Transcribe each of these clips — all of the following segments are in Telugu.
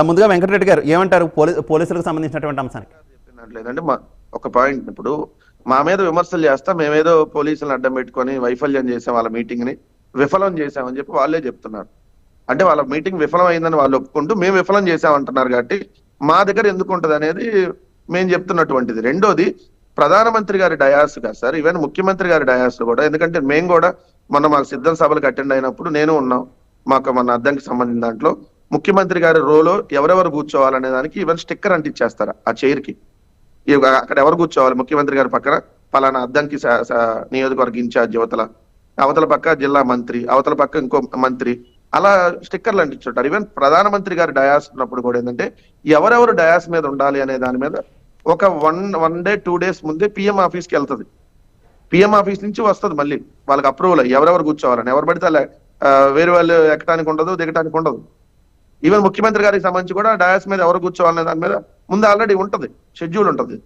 ముందుగా వెంకటరెడ్డి గారు ఏమంటారు పోలీసులకు సంబంధించినటువంటి అంశానికి? లేదంటే ఒక పాయింట్ ఇప్పుడు మా మీద విమర్శలు చేస్తా మేమేదో పోలీసులను అడ్డం పెట్టుకొని వైఫల్యం చేసాం, వాళ్ళ మీటింగ్ ని విఫలం చేసామని చెప్పి వాళ్ళే చెప్తున్నారు. అంటే వాళ్ళ మీటింగ్ విఫలం అయిందని వాళ్ళు ఒప్పుకుంటూ మేము విఫలం చేసామంటున్నారు. కాబట్టి మా దగ్గర ఎందుకు ఉంటది అనేది మేము చెప్తున్నటువంటిది. రెండోది, ప్రధానమంత్రి గారి డయాస్ కాదు సార్, ఈవెన్ ముఖ్యమంత్రి గారి డయాస్ కూడా. ఎందుకంటే మేము కూడా మాకు సిద్ధం సభలకు అటెండ్ అయినప్పుడు నేను ఉన్నాం. మాకు మన అద్దంకి సంబంధించిన దాంట్లో ముఖ్యమంత్రి గారి రోలో ఎవరెవరు కూర్చోవాలనే దానికి ఈవెన్ స్టిక్కర్ అంటించేస్తారు ఆ చైర్ కి. అక్కడ ఎవరు కూర్చోవాలి, ముఖ్యమంత్రి గారి పక్కన పలానా అద్దంకి నియోజకవర్గ ఇన్ఛార్జ్ అవతల పక్క జిల్లా మంత్రి, అవతల పక్క ఇంకో మంత్రి, అలా స్టిక్కర్లు అంటించుంటారు. ఈవెన్ ప్రధానమంత్రి గారి డయాస్ ఉన్నప్పుడు కూడా ఏంటంటే ఎవరెవరు డయాస్ మీద ఉండాలి అనే దాని మీద ఒక వన్ డే 2 days ముందే పిఎం ఆఫీస్కి వెళ్తుంది. పిఎం ఆఫీస్ నుంచి వస్తుంది మళ్ళీ వాళ్ళకి అప్రూవల్ ఎవరెవరు కూర్చోవాలని. ఎవరు పడితే వేరే వాళ్ళు ఎక్కడానికి ఉండదు, దిగటానికి ఉండదు. ఈవెన్ ముఖ్యమంత్రి గారికి సంబంధించి కూడా డయాస్ మీద ఎవరు కూర్చోవాలనే దాని మీద ముందు ఆల్రెడీ ఉంటది, షెడ్యూల్ ఉంటుంది.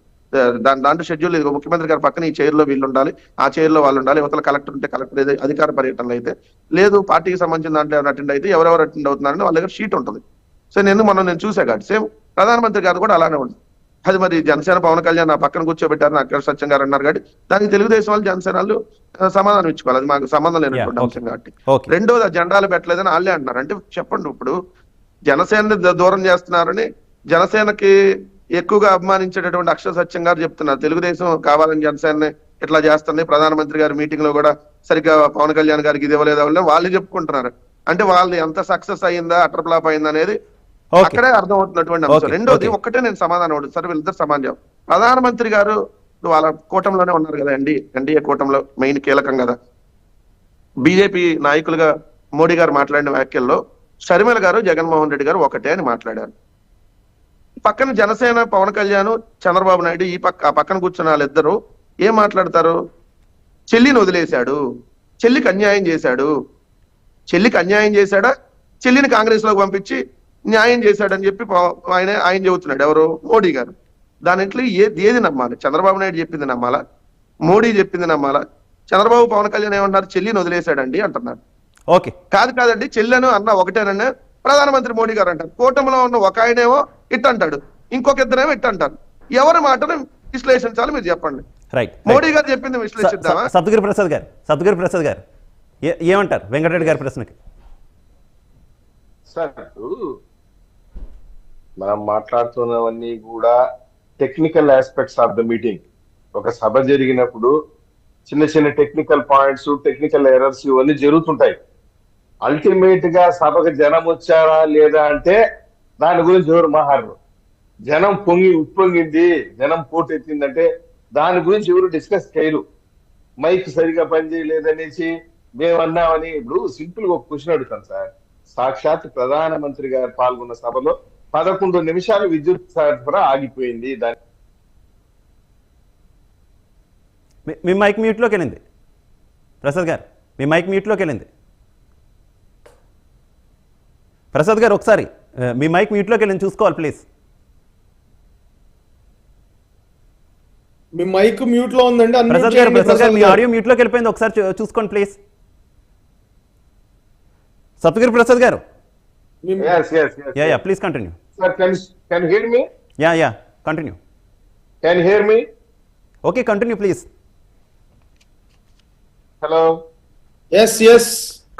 దాంట్లో షెడ్యూల్ ఇది, ముఖ్యమంత్రి గారి పక్కన ఈ చైర్ లో వీళ్ళు ఉండాలి, ఆ చైర్ లో వాళ్ళు ఉండాలి, యువతల కలెక్టర్ ఉంటే కలెక్టర్ అధికార పర్యటనలు అయితే లేదు, పార్టీకి సంబంధించిన దాంట్లో ఎవరు అటెండ్ అయితే ఎవరెవరు అటెండ్ అవుతున్నారని వాళ్ళ దగ్గర షీట్ ఉంటుంది. సో నేను చూసా కాబట్టి సేమ్ ప్రధానమంత్రి గారు కూడా అలానే ఉంటుంది. అది మరి జనసేన పవన్ కళ్యాణ్ నా పక్కన కూర్చోబెట్టారు, అక్కడ సత్యం గారు అన్నారు కాబట్టి దానికి తెలుగుదేశం వాళ్ళు జనసేన వాళ్ళు సమాధానం ఇచ్చుకోవాలి. అది మాకు సంబంధం లేనటువంటి అంశం కాబట్టి. రెండోది, జెండాలు పెట్టలేదని వాళ్ళే అంటున్నారు. అంటే చెప్పండి, ఇప్పుడు జనసేనని దూరం చేస్తున్నారని జనసేనకి ఎక్కువగా అభిమానించేటటువంటి అక్షర సత్యం గారు చెప్తున్నారు. తెలుగుదేశం కావాలని జనసేనని ఇట్లా చేస్తుంది, ప్రధానమంత్రి గారి మీటింగ్ లో కూడా సరిగ్గా పవన్ కళ్యాణ్ గారికి ఇది ఇవ్వలేదు వాళ్ళు చెప్పుకుంటున్నారు. అంటే వాళ్ళు ఎంత సక్సెస్ అయిందా అటర్ ఫ్లాప్ అయిందా అనేది అక్కడే అర్థమవుతున్నటువంటి అంశం. రెండోది, ఒక్కటే నేను సమాధానం అడుగుతాను సార్, వీళ్ళిద్దరు సమాజం. ప్రధానమంత్రి గారు వాళ్ళ కూటమిలోనే ఉన్నారు కదా, ఎన్డీఏ కూటమిలో మెయిన్ కీలకం కదా. బీజేపీ నాయకులుగా మోడీ గారు మాట్లాడిన వ్యాఖ్యల్లో షర్మిల గారు జగన్మోహన్ రెడ్డి గారు ఒకటే అని మాట్లాడారు. పక్కన జనసేన పవన్ కళ్యాణ్ చంద్రబాబు నాయుడు ఆ పక్కన కూర్చున్న వాళ్ళిద్దరు ఏం మాట్లాడతారు? చెల్లిని వదిలేశాడు, చెల్లికి అన్యాయం చేశాడు. చెల్లికి అన్యాయం చేశాడా, చెల్లిని కాంగ్రెస్ లోకి పంపించి న్యాయం చేశాడని చెప్పి ఆయన చెబుతున్నాడు. ఎవరు? మోడీ గారు. దానిట్లో ఏది నమ్మాలి? చంద్రబాబు నాయుడు చెప్పింది నమ్మాలా, మోడీ చెప్పింది నమ్మాలా? చంద్రబాబు పవన్ కళ్యాణ్ ఏమంటారు? చెల్లిని వదిలేశాడండి అంటున్నారు. ఓకే, కాదండి, చెల్లెను అన్న ఒకటేనన్నా ప్రధానమంత్రి మోడీ గారు అంటారు. కూటమిలో ఉన్న ఒక ఆయనేమో ఇట్ అంటాడు, ఇంకొక ఇద్దరేమో ఇట్ అంటారు. ఎవరి మాటను విశ్లేషించాలి మీరు చెప్పండి. రైట్, మోడీ గారు చెప్పింది విశ్లేషిద్దామా? సద్గురు ప్రసాద్ గారు ఏమంటారు వెంకటరెడ్డి గారి ప్రశ్నకి? సార్, మనం మాట్లాడుతున్నవన్నీ కూడా technical aspects of the meeting. ఒక సభ జరిగినప్పుడు చిన్న చిన్న టెక్నికల్ పాయింట్స్, టెక్నికల్ ఎర్రర్స్ ఇవన్నీ జరుగుతుంటాయి. అల్టిమేట్ గా సభకు జనం వచ్చారా లేదా అంటే దాని గురించి ఎవరు మాట్లాడరు. జనం ఉప్పొంగింది, జనం పోటెత్తిందంటే దాని గురించి ఎవరు డిస్కస్ చేయరు. మైక్ సరిగా పనిచేయలేదనేసి మేమన్నామని. ఇప్పుడు సింపుల్ గా ఒక క్వశ్చన్ అడుగుతాను సార్. సాక్షాత్ ప్రధానమంత్రి గారు పాల్గొన్న సభలో 11 నిమిషాలు విద్యుత్ సరఫరా ఆగిపోయింది. మీ మైక్ మ్యూట్లోకి వెళ్ళింది ప్రసాద్ గారు, మీ మైక్ మ్యూట్లోకి వెళ్ళింది. ప్రసాద్ గారు ఒకసారి మీ మైక్ మ్యూట్లోకి వెళ్ళింది, చూసుకోవాలి ప్లీజ్. మీ మైక్ మ్యూట్ లో ఉందండి. ప్రసాద్ గారు మీ ఆడియో మ్యూట్లోకి వెళ్ళిపోయింది, ఒకసారి చూసుకోండి ప్లీజ్. సత్యగిరి ప్రసాద్ గారు, please continue. Can you hear me? Yeah, continue. Can you hear me? Okay, continue please. Hello. Yes.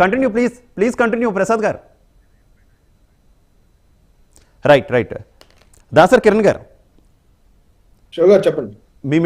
Continue please continue Prasad గారు. రైట్ దాసర్ కిరణ్ గారు, షో గారు చెప్పండి. మీ